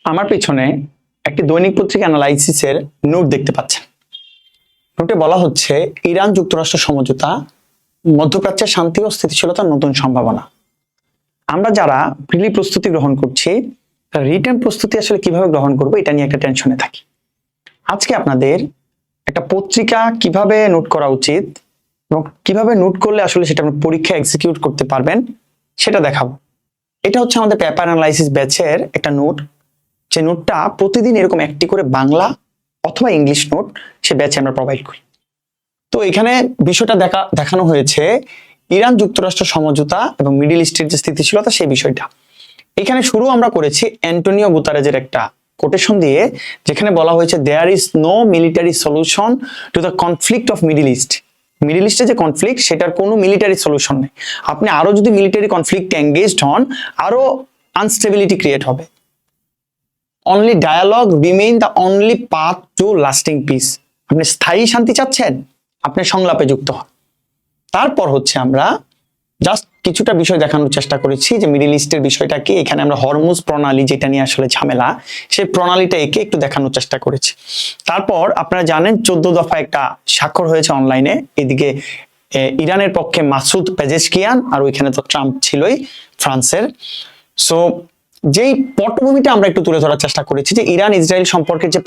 আমার পেছনে একটি দৈনিক পত্রিকা অ্যানালাইসিসের নোট দেখতে পাচ্ছেন। নোটে বলা হচ্ছে ইরান যুক্তরাষ্ট্র সমঝোতা মধ্যপ্রাচ্যের শান্তি ও স্থিতিশীলতার নতুন সম্ভাবনা। আমরা যারা প্রিলি প্রস্তুতি গ্রহণ করছি রিটেন প্রস্তুতি আসলে কিভাবে গ্রহণ করব এটা নিয়ে একটা টেনশনে থাকি। আজকে আপনাদের একটা পত্রিকা কিভাবে নোট করা উচিত এবং কিভাবে নোট করলে আসলে সেটা আপনি পরীক্ষা এক্সিকিউট করতে পারবেন সেটা দেখাবো। এটা হচ্ছে আমাদের পেপার অ্যানালাইসিস ব্যাচের একটা নোট, যে নোটটা প্রতিদিন এরকম একটি করে বাংলা অথবা ইংলিশ নোট সে ব্যাচে আমরা প্রোভাইড করি। তো এখানে বিষয়টা দেখানো হয়েছে ইরান যুক্তরাষ্ট্র সমঝোতা এবং মিডল ইস্টের যে স্থিতিশীলতা সেই বিষয়টা। এখানে শুরু আমরা করেছি অ্যান্টোনিও গুতারেজের একটা কোটেশন দিয়ে, যেখানে বলা হয়েছে there is no military solution to the conflict of Middle East. Middle ইস্টে যে কনফ্লিক্ট সেটার কোনো মিলিটারি সলিউশন নেই। আপনি আরো যদি মিলিটারি কনফ্লিক্টে এঙ্গেজড হন আরো আনস্টেবিলিটি ক্রিয়েট হবে। Only dialogue remain the only path to lasting peace. আপনি স্থায়ী শান্তি চাচ্ছেন, আপনি সংলাপে যুক্ত হন। তারপর হচ্ছে আমরা জাস্ট কিছুটা বিষয় দেখানোর চেষ্টা করেছি যে মিডল ইস্টের বিষয়টা কি। এখানে আমরা হরমুজ প্রণালী যেটা নিয়ে আসলে ঝামেলা, সেই প্রণালীটা একে একটু দেখানোর চেষ্টা করেছি। তারপর আপনারা জানেন 14 দফা একটা স্বাক্ষর হয়েছে অনলাইনে। এদিকে ইরানের পক্ষে মাসুদ পেজেশকিয়ান, আর ওইখানে তো ট্রাম্প ছিলই ফ্রান্সের। সো যেই পটভূমিটা আমরা একটু তুলে ধরার চেষ্টা করেছি যে ইরান ইসরায়েল সম্পর্কের যে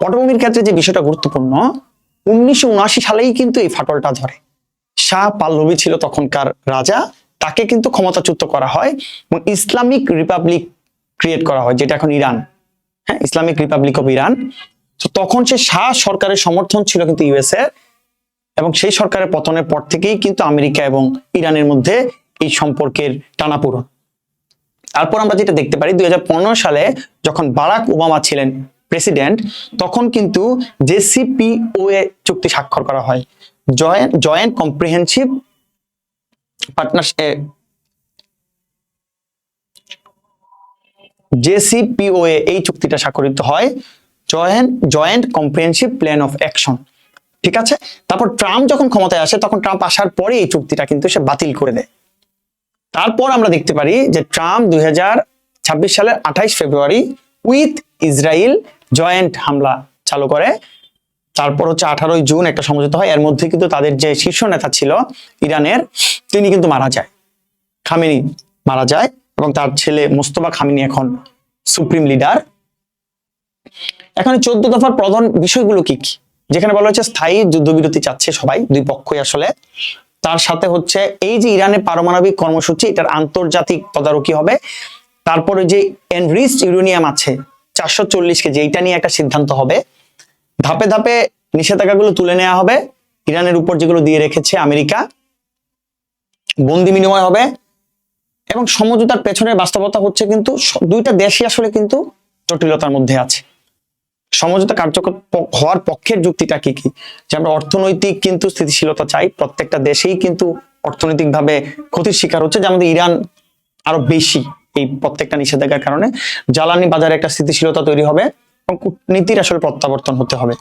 পটভূমির ক্ষেত্রে যে বিষয়টা গুরুত্বপূর্ণ, 1979 সালেই কিন্তু এই ফাটলটা ধরে। শাহ পাল্লবী ছিল তখনকার রাজা, তাকে কিন্তু ক্ষমতাচ্যুত করা হয় এবং ইসলামিক রিপাবলিক ক্রিয়েট করা হয়, যেটা এখন ইরান। হ্যাঁ, ইসলামিক রিপাবলিক অফ ইরান। তো তখন সে শাহ সরকারের সমর্থন ছিল কিন্তু ইউএসএ, এবং সেই সরকারের পতনের পর থেকেই কিন্তু আমেরিকা এবং ইরানের মধ্যে এই সম্পর্কের টানাপোড়েন। তারপর আমরা যেটা দেখতে পারি 2015 সালে যখন বারাক ওবামা ছিলেন প্রেসিডেন্ট, তখন কিন্তু জেসিপিওএ চুক্তি স্বাক্ষর করা হয়, জয়েন্ট কম্প্রিহেনসিভ পার্টনারশিপ। জেসিপিওএ এই চুক্তিটা স্বাক্ষরিত হয়, joint comprehensive plan of action. ঠিক আছে। তারপর ট্রাম্প যখন ক্ষমতায় আসে, তখন ট্রাম্প আসার পরে এই চুক্তিটা কিন্তু সে বাতিল করে দেয়। তারপর আমরা দেখতে পারি যে ট্রাম্প 2026 সালের 28 ফেব্রুয়ারি উইথ ইসরায়েল জয়েন্ট হামলা চালু করে। তারপর হচ্ছে 18 জুন একটা সমঝোতা হয়। এর মধ্যে কিন্তু তাদের যে শীর্ষ নেতা ছিল ইরানের, তিনি কিন্তু মারা যায়, খামেনি মারা যায়, এবং তার ছেলে মোস্তফা খামেনি এখন সুপ্রিম লিডার। এখন 14 দফার প্রধান বিষয়গুলো কি কি, যেখানে বলা হচ্ছে স্থায়ী যুদ্ধবিরতি চাচ্ছে সবাই, দুই পক্ষই আসলে। তার সাথে হচ্ছে এই যে ইরানের পারমাণবিক কর্মসূচি, এটার আন্তর্জাতিক তদারকি হবে। তারপরে যে এনরিচড ইউরেনিয়াম আছে 440 কেজি, এইটা নিয়ে একটা সিদ্ধান্ত হবে। ধাপে ধাপে নিষেধাজ্ঞাগুলো তুলে নেওয়া হবে ইরানের উপর, যেগুলো দিয়ে রেখেছে আমেরিকা। বন্দি বিনিময় হবে, এবং সমঝোতার পেছনের বাস্তবতা হচ্ছে কিন্তু দুইটা দেশই আসলে কিন্তু জটিলতার মধ্যে আছে। সমঝোতা কার্যকর হওয়ার পক্ষের যুক্তিটা কি কি, যে আমরা অর্থনৈতিক কিন্তু স্থিতিশীলতা চাই। প্রত্যেকটা দেশেই কিন্তু অর্থনৈতিকভাবে ক্ষতির শিকার হচ্ছে, যেমন ইরান আরো বেশি এই প্রত্যেকটা নিষেধাজ্ঞার কারণে। জ্বালানি বাজারে একটা স্থিতিশীলতা তৈরি হবে, এবং কূটনীতির আসলে প্রত্যাবর্তন হতে হবে।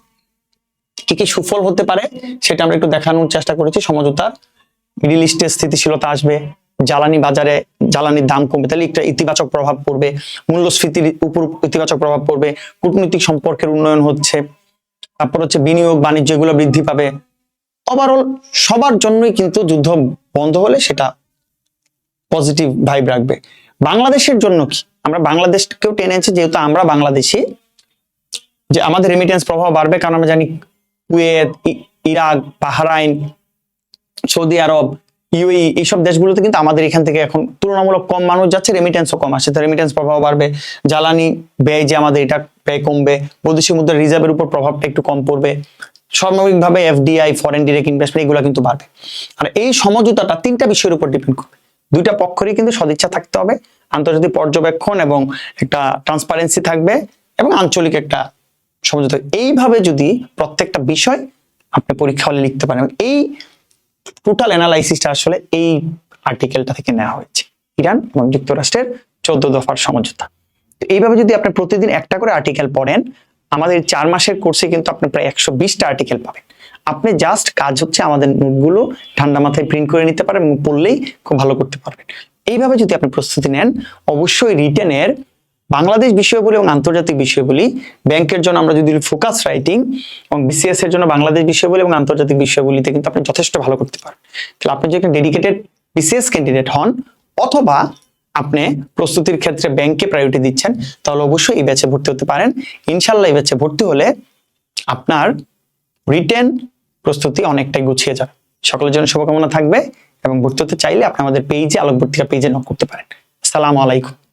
কি কি সুফল হতে পারে সেটা আমরা একটু দেখানোর চেষ্টা করেছি। সমঝোতার মিডল ইস্টে স্থিতিশীলতা আসবে, জ্বালানি বাজারে জ্বালানির দাম কমবে, তাহলে একটা ইতিবাচক প্রভাব পড়বে, মূল্যস্ফীতির উপর ইতিবাচক প্রভাব পড়বে, কূটনৈতিক সম্পর্কের উন্নয়ন হচ্ছে। তারপর হচ্ছে বিনিয়োগ বাণিজ্য, এগুলো বৃদ্ধি পাবে। ওভারঅল সবার জন্যই কিন্তু যুদ্ধ বন্ধ হলে সেটা পজিটিভ ভাইব রাখবে। বাংলাদেশের জন্য কি, আমরা বাংলাদেশকেও টেনে এনেছি, যেহেতু আমরা বাংলাদেশি, যে আমাদের রেমিটেন্স প্রভাব বাড়বে। কারণ আমরা জানি কুয়েত, ইরাক, বাহরাইন, সৌদি আরব, ইউএই, এইসব দেশগুলোতে কিন্তু আমাদের এখান থেকে এখন তুলনামূলক কম মানুষ যাচ্ছে, রেমিটেন্সও কম আসছে, তো রেমিটেন্স প্রভাব বাড়বে। জ্বালানি ব্যয় যে আমাদের, এটা ব্যয় কমবে। বৈদেশিক মুদ্রা রিজার্ভের উপর প্রভাবটা একটু কম পড়বে। সামগ্রিকভাবে এফডিআই, ফরেন ডিরেক্ট ইনভেস্টমেন্ট, এগুলো কিন্তু বাড়বে। আর এই সমঝোতাটা 3টা বিষয়ের উপর ডিপেন্ড করবে। দুইটা পক্ষেরই কিন্তু সদিচ্ছা থাকতে হবে, আন্তর্জাতিক পর্যবেক্ষণ এবং একটা ট্রান্সপারেন্সি থাকবে, এবং আঞ্চলিক একটা সমঝোতা। এইভাবে যদি প্রত্যেকটা বিষয় আপনি পরীক্ষা হলে লিখতে পারেন। এই টোটাল অ্যানালাইসিসটা আসলে এই আর্টিকেলটা থেকে নেওয়া হয়েছে, ইরান এবং যুক্তরাষ্ট্রের 14 দফার সমঝোতা। তো এইভাবে যদি আপনি প্রতিদিন একটা করে আর্টিকেল পড়েন, আমাদের 4 মাসের কোর্সে কিন্তু আপনি প্রায় 120টা আর্টিকেল পাবেন। আপনি জাস্ট কাজ হচ্ছে আমাদের নোটগুলো ঠান্ডা মাথায় প্রিন্ট করে নিতে পারেন, পড়লেই খুব ভালো করতে পারবেন। এইভাবে যদি আপনি প্রস্তুতি নেন, অবশ্যই রিটেনের বাংলাদেশ বিষয়াবলী এবং আন্তর্জাতিক বিষয়াবলী, ব্যাংকের জন্য আমরা যদি ফোকাস রাইটিং এবং বিসিএস এর জন্য বাংলাদেশ বিষয়াবলী এবং আন্তর্জাতিক বিষয়াবলীতে কিন্তু আপনি যথেষ্ট ভালো করতে পারেন। তাহলে আপনি যদি ডেডিকেটেড বিসিএস ক্যান্ডিডেট হন অথবা আপনি প্রস্তুতির ক্ষেত্রে ব্যাংকে প্রায়োরিটি দিচ্ছেন, তাহলে অবশ্যই এই ব্যাচে ভর্তি হতে পারেন। ইনশাল্লাহ এই ব্যাচে ভর্তি হলে আপনার রিটেন প্রস্তুতি অনেকটাই গুছিয়ে যাবে। সকলের জন্য শুভকামনা থাকবে এবং ভর্তি হতে চাইলে আপনি আমাদের পেজে, আলোকবর্তিকা পেজে নক করতে পারেন। আসসালামু আলাইকুম।